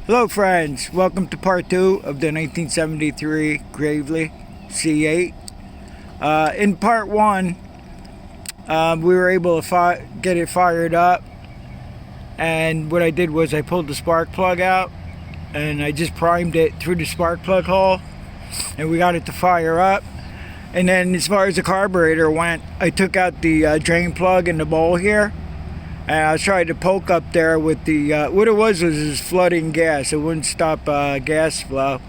Hello friends, welcome to part 2 of the 1973 Gravely C8. In part 1, we were able to get it fired up, and what I did was I pulled the spark plug out and I just primed it through the spark plug hole and we got it to fire up. And then as far as the carburetor went, I took out the drain plug in the bowl here, and I was trying to poke up there with the, what it was flooding gas. It wouldn't stop gas flow.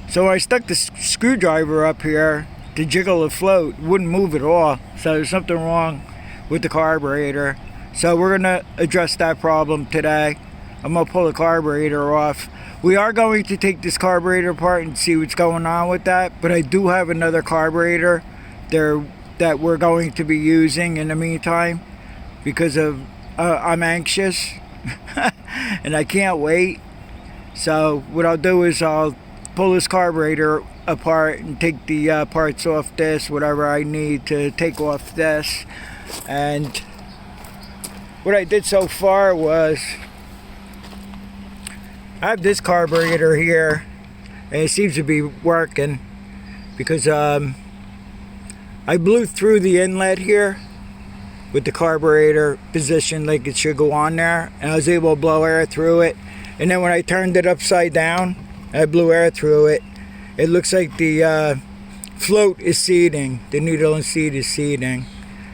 So I stuck the screwdriver up here to jiggle the float. It wouldn't move at all. So there's something wrong with the carburetor. So we're gonna address that problem today. I'm gonna pull the carburetor off. We are going to take this carburetor apart and see what's going on with that, but I do have another carburetor there that we're going to be using in the meantime because of I'm anxious and I can't wait. So what I'll do is I'll pull this carburetor apart and take the parts off this, whatever I need to take off this. And what I did so far was I have this carburetor here and it seems to be working because I blew through the inlet here with the carburetor positioned like it should go on there, and I was able to blow air through it. And then when I turned it upside down, I blew air through it. It looks like the float is seating, the needle and seat is seating.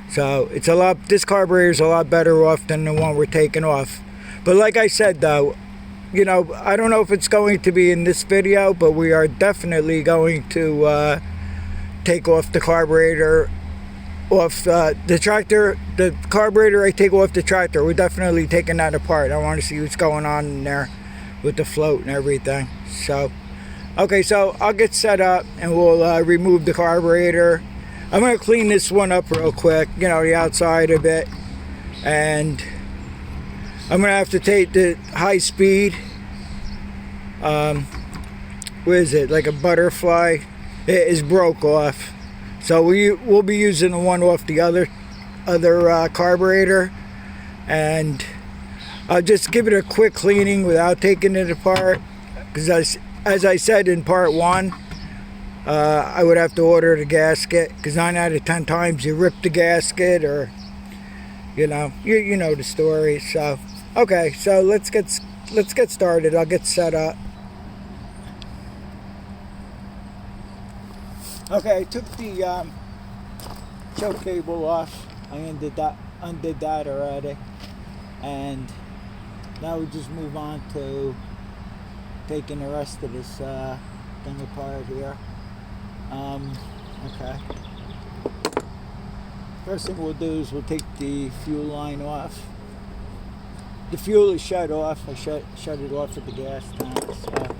So it's this carburetor is a lot better off than the one we're taking off. But like I said though, you know, I don't know if it's going to be in this video, but we are definitely going to take off the carburetor off the tractor. The carburetor I take off the tractor, we're definitely taking that apart. I want to see what's going on in there with the float and everything. So okay, so I'll get set up and we'll remove the carburetor. I'm going to clean this one up real quick, you know, the outside of it, and I'm going to have to take the high speed, what is it, like a butterfly. It is broke off. So we'll be using the one off the other carburetor, and I'll just give it a quick cleaning without taking it apart, because as I said in part 1, I would have to order the gasket, because 9 out of 10 times you rip the gasket, or you know the story. So okay, so let's get started. I'll get set up. Okay, I took the choke cable off. I undid that already, and now we just move on to taking the rest of this thing apart here. Okay. First thing we'll do is we'll take the fuel line off. The fuel is shut off. I shut it off at the gas tank. So.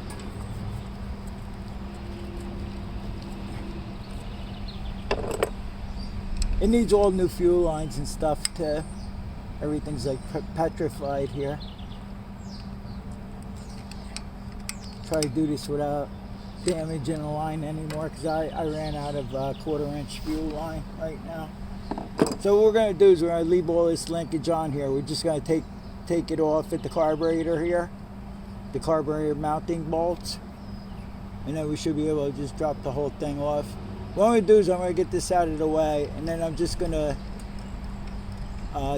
It needs all new fuel lines and stuff too. Everything's like petrified here. Try to do this without damaging the line anymore, because I ran out of 1/4 inch fuel line right now. So what we're going to do is we're going to leave all this linkage on here. We're just going to take it off at the carburetor here, the carburetor mounting bolts, and then we should be able to just drop the whole thing off. What I'm going to do is I'm going to get this out of the way, and then I'm just going to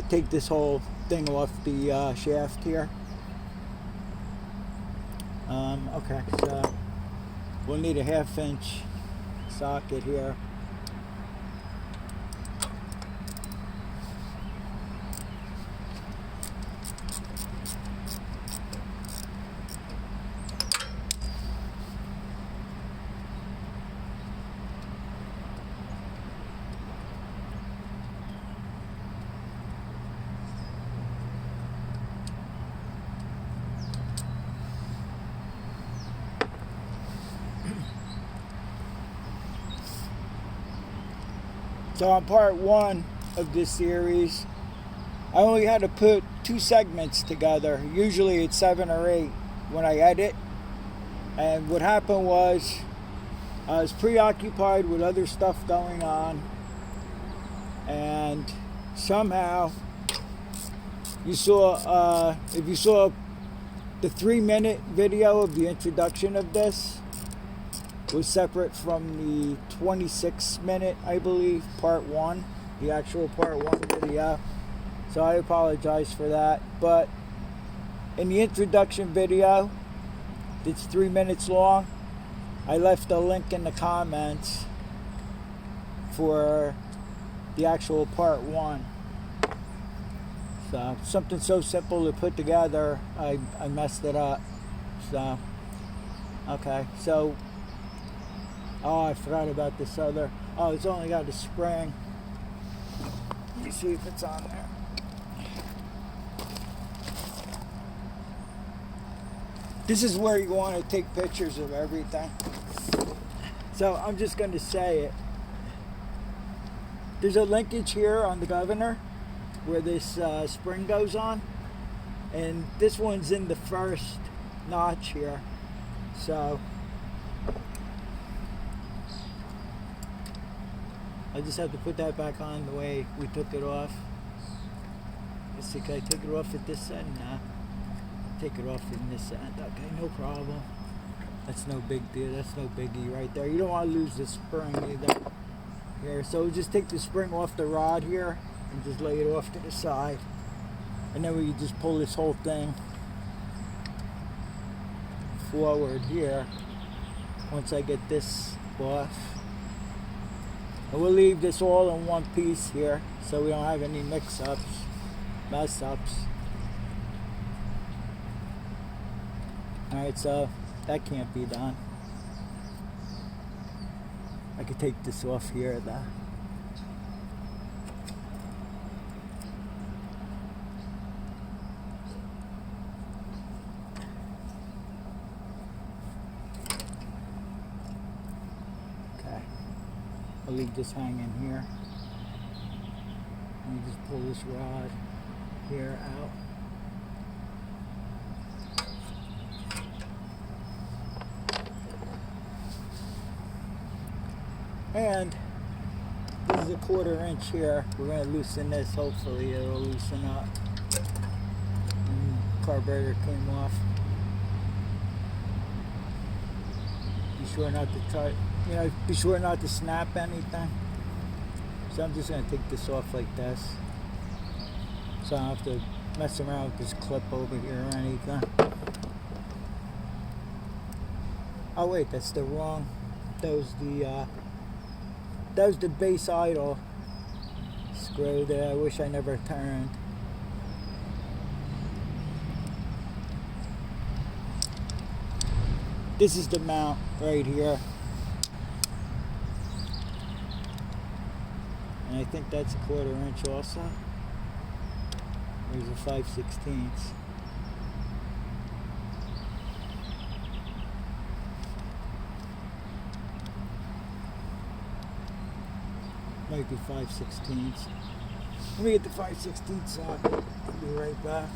take this whole thing off the shaft here. Okay, so we'll need a 1/2 inch socket here. So on part 1 of this series, I only had to put 2 segments together. Usually it's 7 or 8 when I edit. And what happened was I was preoccupied with other stuff going on, and somehow you saw, if you saw the 3-minute video of the introduction of this was separate from the 26-minute, I believe, part 1, the actual part 1 video. So I apologize for that. But in the introduction video, it's 3 minutes long. I left a link in the comments for the actual part 1. So something so simple to put together, I messed it up. So okay, so I forgot about this other. Oh, it's only got a spring. Let me see if it's on there. This is where you want to take pictures of everything. So I'm just going to say it. There's a linkage here on the Governor where this spring goes on, and this one's in the first notch here. So I just have to put that back on the way we took it off. Let's see, can I take it off at this end? Nah. Take it off in this end. Okay, no problem. That's no big deal. That's no biggie right there. You don't want to lose the spring either. Here, so just take the spring off the rod here and just lay it off to the side. And then we can just pull this whole thing forward here once I get this off. And we'll leave this all in one piece here so we don't have any mix-ups, mess-ups. Alright, so that can't be done. I could take this off here though. Okay. I'll leave this hanging here. Let me just pull this rod here out. And this is a 1/4 inch here. We're going to loosen this. Hopefully it'll loosen up. And carburetor came off. Be sure not to try, be sure not to snap anything. So I'm just going to take this off like this. So I don't have to mess around with this clip over here or anything. Oh wait, that's the wrong. That was the base idle screw there. I wish I never turned. This is the mount right here. And I think that's a 1/4 inch also. There's a 5/16. Might be 5/16. Let me get the 5/16 out. I'll be right back.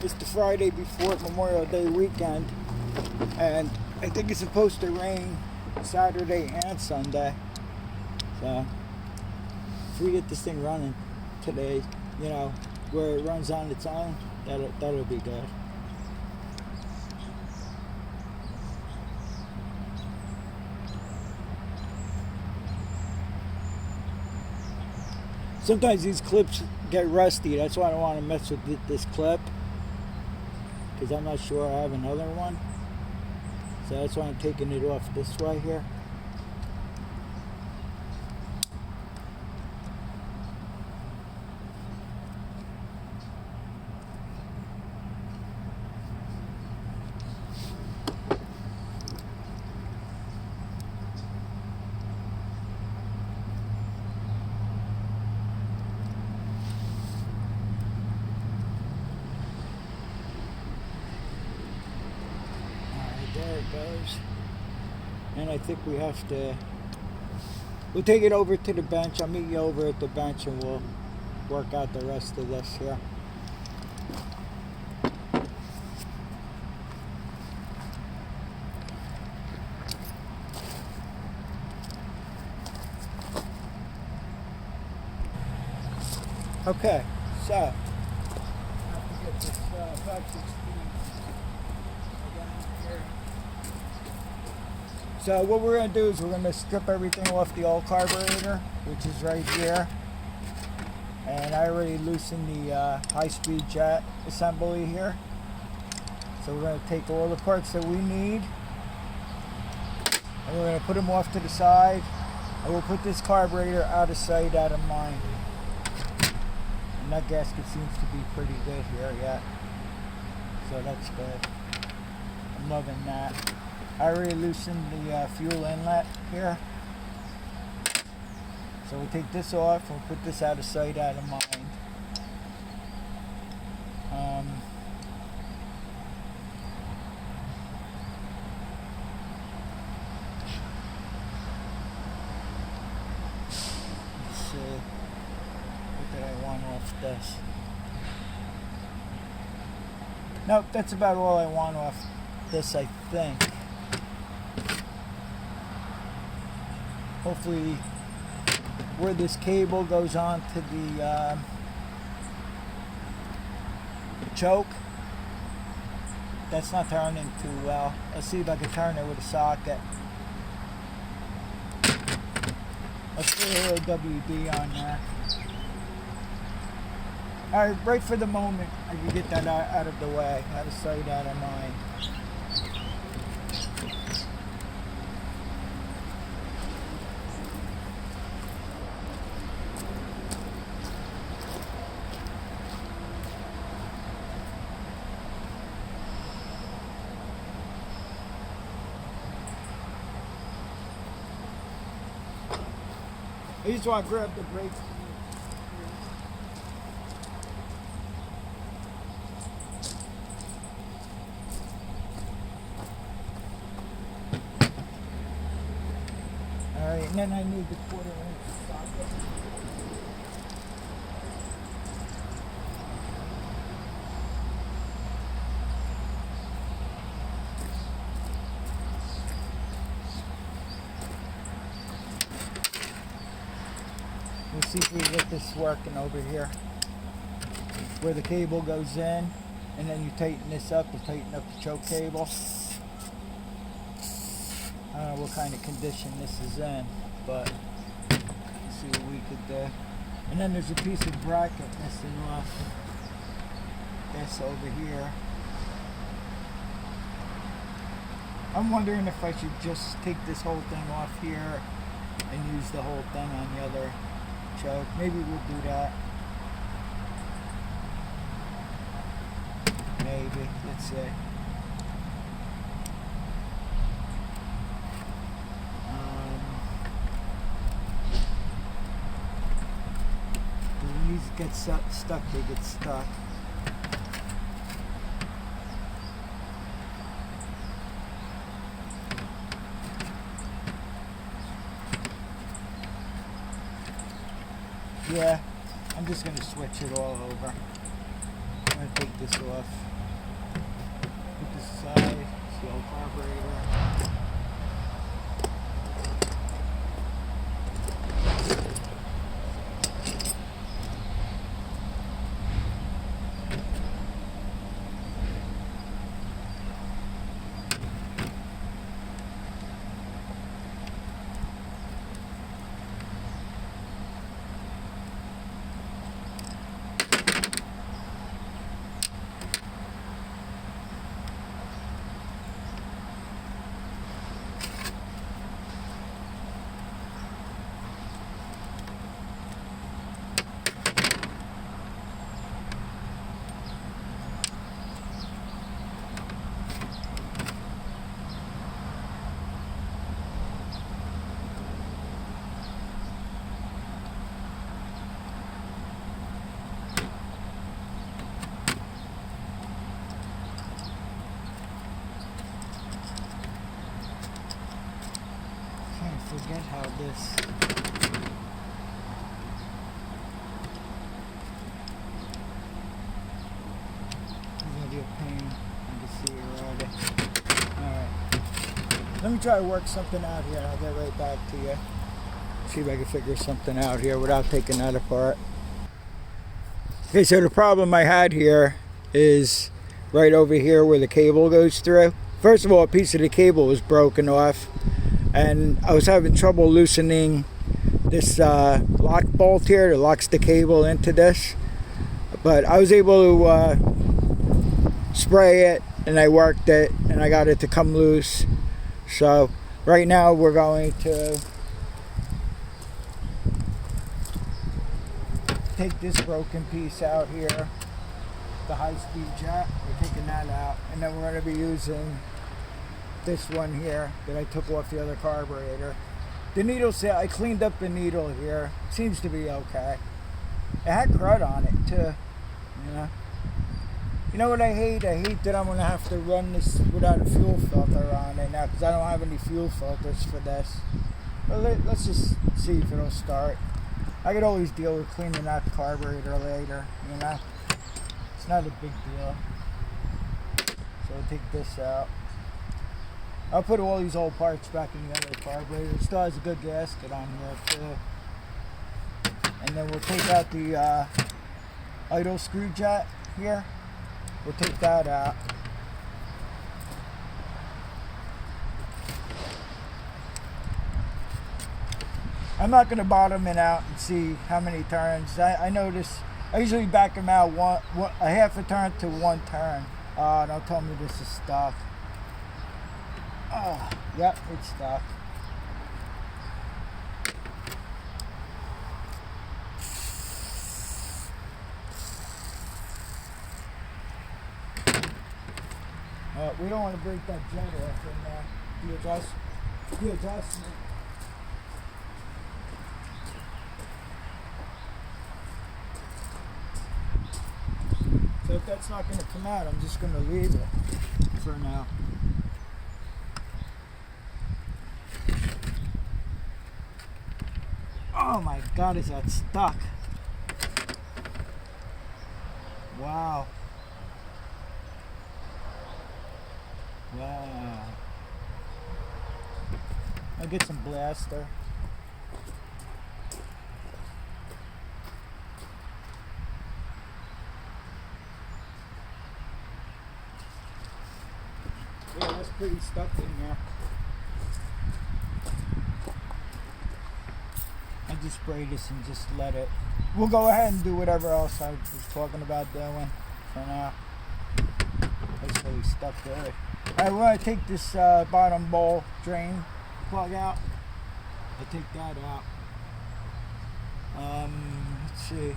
It's the Friday before Memorial Day weekend, and I think it's supposed to rain Saturday and Sunday. So if we get this thing running today, where it runs on its own, that'll be good. Sometimes these clips get rusty. That's why I don't want to mess with this clip, because I'm not sure I have another one. So that's why I'm taking it off this way here. There it goes. And I think we'll take it over to the bench. I'll meet you over at the bench and we'll work out the rest of this here. Okay, so I have to get this 516 down here. So what we're going to do is we're going to strip everything off the old carburetor, which is right here. And I already loosened the high-speed jet assembly here. So we're going to take all the parts that we need, and we're going to put them off to the side. And we'll put this carburetor out of sight, out of mind. And that gasket seems to be pretty good here yet. So that's good. I'm loving that. I already loosened the fuel inlet here. So we'll take this off and we'll put this out of sight, out of mind. Let's see. What did I want off this? Nope, that's about all I want off this, I think. Hopefully where this cable goes on to the choke, that's not turning too well. Let's see if I can turn it with a socket. Let's put a little WD on there. Alright, right for the moment, I can get that out of the way, out of sight, out of mind. I just want to grab the brakes. Alright, and then I need the 1/4-inch socket. We'll see if we get this working over here. Where the cable goes in, and then you tighten this up to tighten up the choke cable. I don't know what kind of condition this is in, but let's see what we could do. And then there's a piece of bracket missing off this over here. I'm wondering if I should just take this whole thing off here and use the whole thing on the other choke. Maybe we'll do that. Maybe. Let's see. When these get stuck, they get stuck. Yeah, I'm just going to switch it all over. I'm going to take this off. Put this aside. It's the old carburetor. Forget how this is gonna be a pain. I can see it already. Alright. Let me try to work something out here and I'll get right back to you. See if I can figure something out here without taking that apart. Okay, so the problem I had here is right over here where the cable goes through. First of all, a piece of the cable was broken off, and I was having trouble loosening this lock bolt here that locks the cable into this. But I was able to spray it, and I worked it, and I got it to come loose. So right now we're going to take this broken piece out here, the high-speed jet. We're taking that out, and then we're going to be using this one here that I took off the other carburetor. The needle set, I cleaned up the needle here. Seems to be okay. It had crud on it too, you know. You know what I hate? I hate that I'm going to have to run this without a fuel filter on it now, because I don't have any fuel filters for this. But let's just see if it'll start. I could always deal with cleaning that carburetor later, you know. It's not a big deal. So I'll take this out. I'll put all these old parts back in the other carburetor. It still has a good gasket on here too. And then we'll take out the idle screw jet here. We'll take that out. I'm not going to bottom it out and see how many turns. I notice I usually back them out a half a turn to 1 turn. Don't tell me this is stuck. Oh, yep, it's stuck. We don't want to break that jet off in the adjustment. So if that's not going to come out, I'm just going to leave it for now. Oh my God, is that stuck? Wow. Wow. I'll get some blaster. Yeah, that's pretty stuck in there. I just spray this and just let it. We'll go ahead and do whatever else I was talking about doing for now. That's really stuck good. Alright, we're going to take this bottom bowl drain plug out. I'll take that out. Let's see.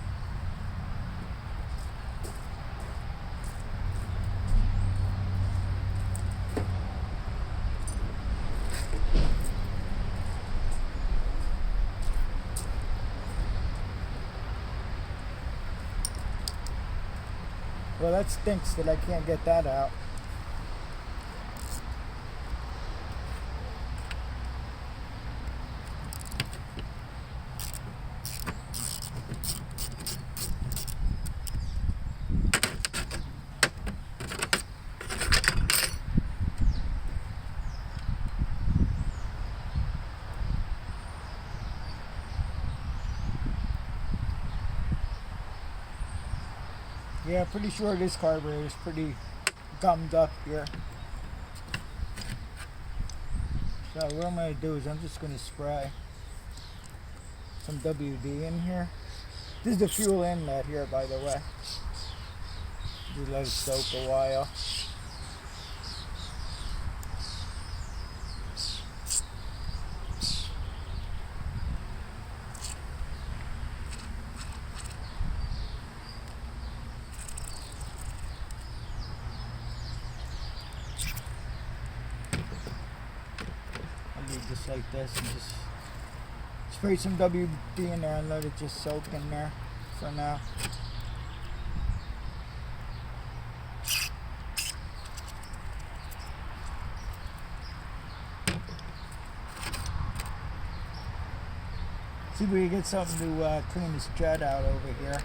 Well, that stinks that I can't get that out. Yeah, pretty sure this carburetor is pretty gummed up here. So what I'm going to do is I'm just going to spray some WD in here. This is the fuel inlet here, by the way. Just let it soak a while. Just like this, and just spray some WD in there and let it just soak in there for now. See if we can get something to clean this jet out over here.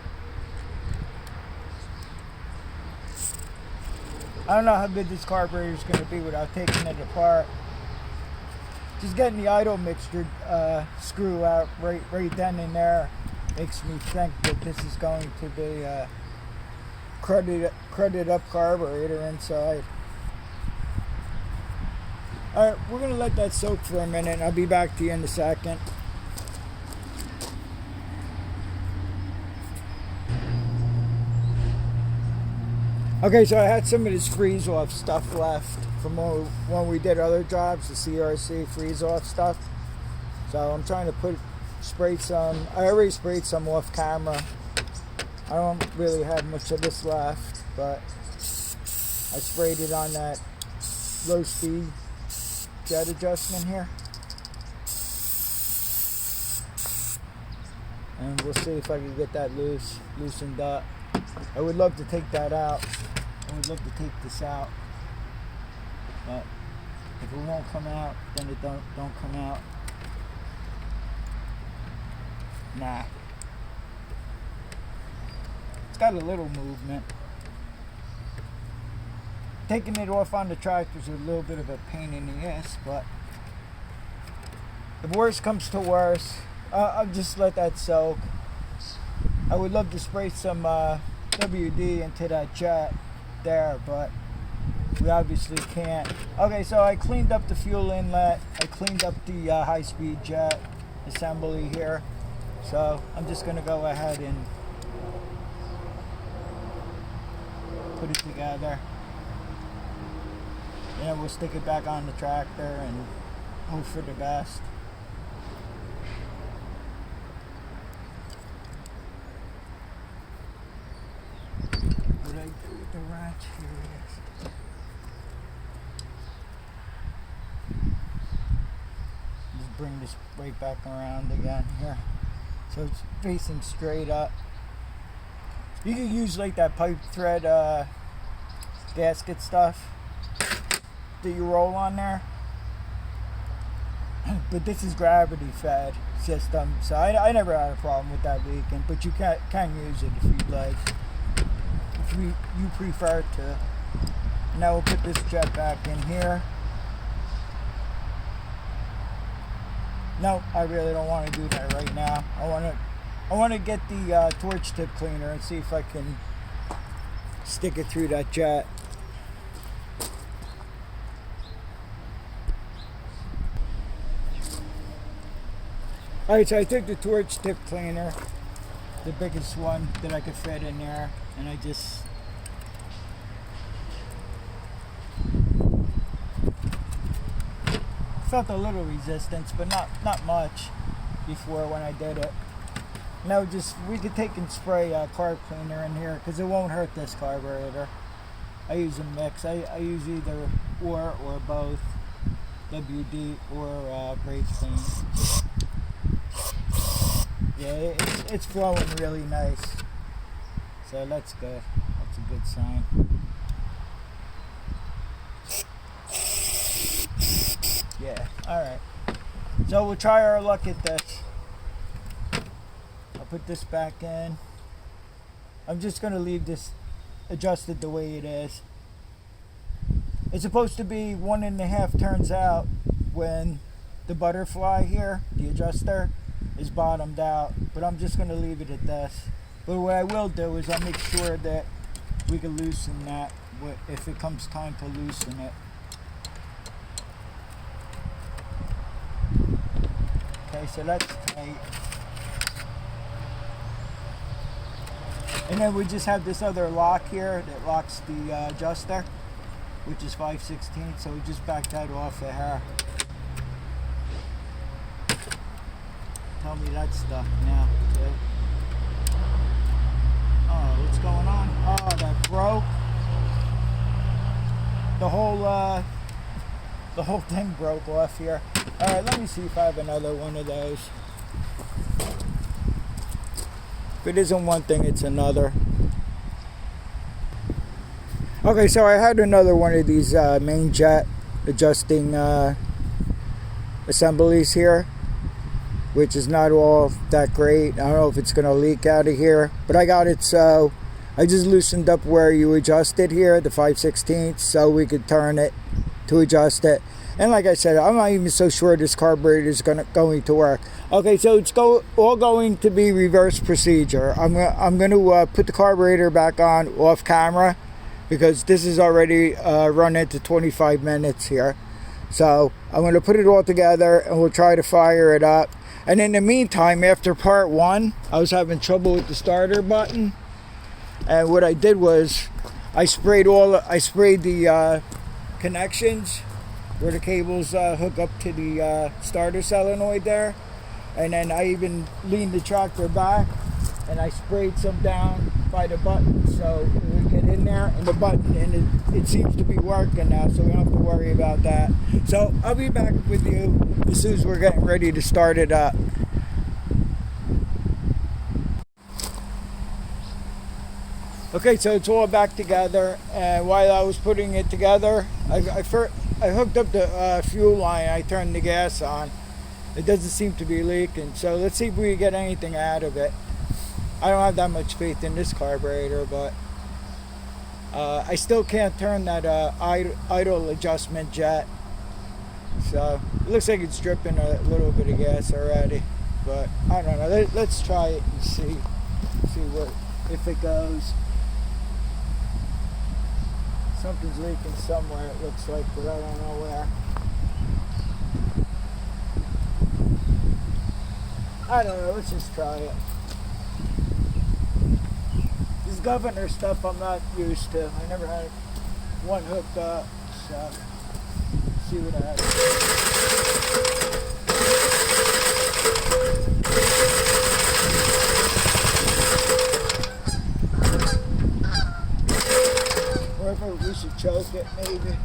I don't know how good this carburetor is going to be without taking it apart. Just getting the idle mixture screw out right then and there makes me think that this is going to be crudded up carburetor inside. Alright, we're going to let that soak for a minute. I'll be back to you in a second. Okay, so I had some of this freeze-off stuff left from when we did other jobs, the CRC freeze-off stuff. So I'm trying to spray some. I already sprayed some off camera. I don't really have much of this left, but I sprayed it on that low-speed jet adjustment here. And we'll see if I can get that loosened up. I would love to take that out. I would love to take this out, but if it won't come out, then it don't come out. Nah. It's got a little movement. Taking it off on the tractor is a little bit of a pain in the ass, but if worst comes to worst, I'll just let that soak. I would love to spray some WD into that jet there, but we obviously can't. Okay, so I cleaned up the fuel inlet. I cleaned up the high-speed jet assembly here. So I'm just going to go ahead and put it together. And then we'll stick it back on the tractor and hope for the best. What I do with the wrench here is just bring this right back around again here. So it's facing straight up. You can use like that pipe thread gasket stuff that you roll on there. But this is gravity fed system, so I never had a problem with that leaking, but you can use it if you'd like, if you prefer to. Now we'll put this jet back in here. No, I really don't want to do that right now. I want to get the torch tip cleaner and see if I can stick it through that jet. Alright, so I took the torch tip cleaner, the biggest one that I could fit in there, and I just felt a little resistance, but not much before when I did it. Now we could take and spray carb cleaner in here because it won't hurt this carburetor. I use a mix. I use either or both, WD or brake clean. Yeah, it's flowing really nice, so that's good. That's a good sign. Yeah, alright. So we'll try our luck at this. I'll put this back in. I'm just going to leave this adjusted the way it is. It's supposed to be 1.5 turns out when the butterfly here, the adjuster, is bottomed out, but I'm just going to leave it at this. But what I will do is I'll make sure that we can loosen that if it comes time to loosen it. Okay, so that's tight. And then we just have this other lock here that locks the adjuster, which is 5/16, so we just back that off of her. Tell me that's stuck now, too. Oh, what's going on? Oh, that broke. The whole thing broke off here. Alright, let me see if I have another one of those. If it isn't one thing, it's another. Okay, so I had another one of these main jet adjusting assemblies here, which is not all that great. I don't know if it's going to leak out of here, but I got it, so I just loosened up where you adjust it here, the 5/16, so we could turn it to adjust it. And like I said, I'm not even so sure this carburetor is going to work. Okay, so it's all going to be reverse procedure. I'm going to put the carburetor back on off camera because this is already run into 25 minutes here. So I'm going to put it all together and we'll try to fire it up. And in the meantime, after part one, I was having trouble with the starter button. And what I did was I sprayed the connections where the cables hook up to the starter solenoid there. And then I even leaned the tractor back and I sprayed some down by the button so it would get in there, and the button, and it seems to be working now, so we don't have to worry about that. So I'll be back with you as soon as we're getting ready to start it up. Okay, so it's all back together, and while I was putting it together, I hooked up the fuel line. I turned the gas on. It doesn't seem to be leaking, so let's see if we get anything out of it. I don't have that much faith in this carburetor, but I still can't turn that idle adjustment yet. So it looks like it's dripping a little bit of gas already, but I don't know. Let's try it and see if it goes. Something's leaking somewhere, it looks like, but I don't know where. I don't know, let's just try it. This governor stuff I'm not used to. I never had one hooked up, so let's see what happens. Or if we should choke it, maybe.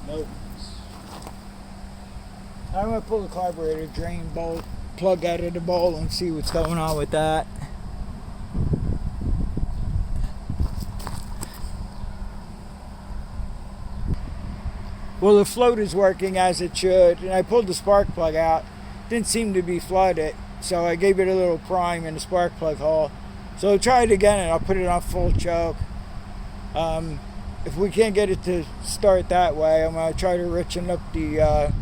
Nope. I'm going to pull the carburetor drain bolt plug out of the bowl and see what's going on with that. Well, the float is working as it should, and I pulled the spark plug out. Didn't seem to be flooded, so I gave it a little prime in the spark plug hole. So I'll try it again and I'll put it on full choke. If we can't get it to start that way, I'm going to try to richen up the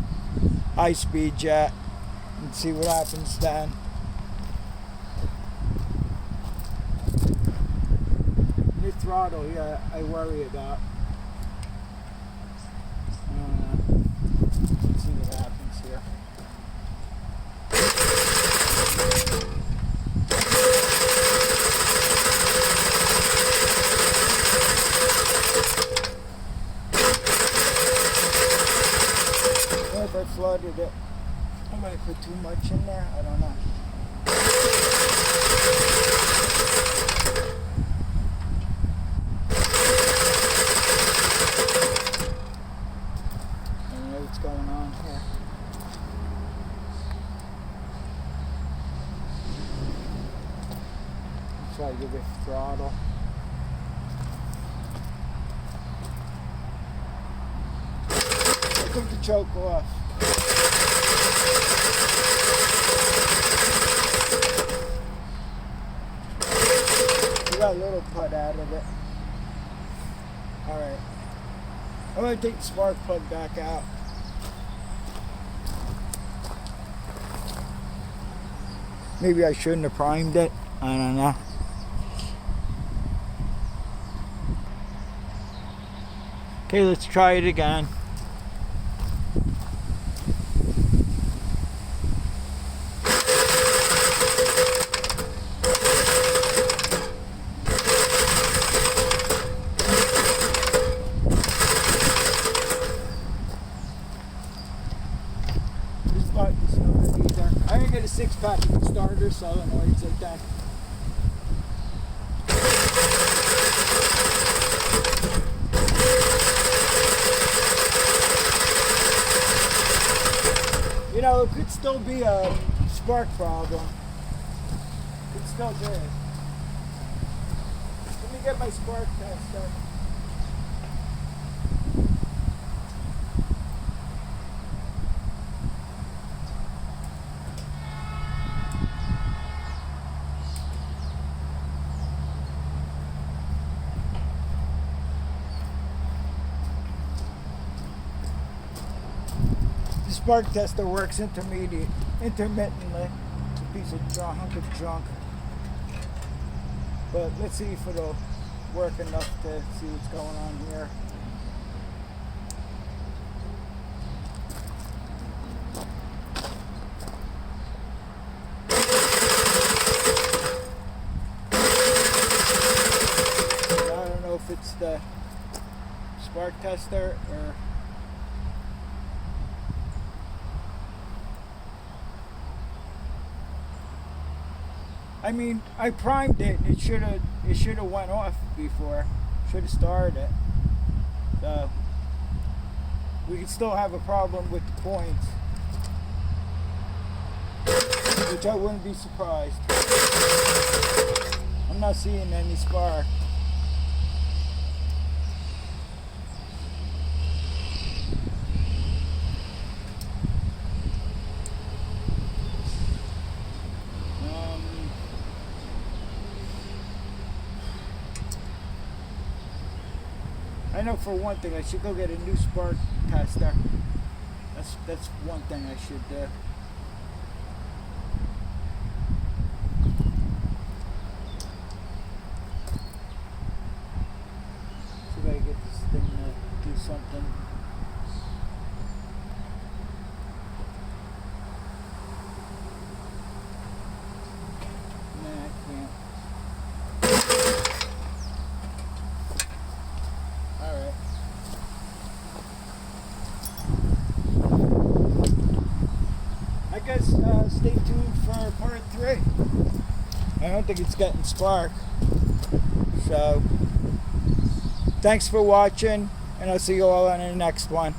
high-speed jet and see what happens then. The throttle, yeah, I worry about. Let's see what happens here. If I flooded it, I might put too much in there. I don't know. I don't know what's going on here. I'll try to give it throttle. I took the choke off. We got a little put out of it. Alright. I'm going to take the spark plug back out. Maybe I shouldn't have primed it. I don't know. Okay, let's try it again. I didn't get a 6-pack starter solenoids like that. You know, it could still be a spark problem. It still could. get my spark tester. The spark tester works intermittently. It's a piece of hunk of junk. But let's see if it'll work enough to see what's going on here. I don't know if it's the spark tester or I mean, I primed it and it should have went off before. Should have started it. So we could still have a problem with the points, which I wouldn't be surprised. I'm not seeing any spark. I know for one thing I should go get a new spark tester. That's one thing I should do. See if I can get this thing to do something. Nah, I can't. Alright. I guess stay tuned for part 3. I don't think it's getting spark. So, thanks for watching, and I'll see you all on the next one.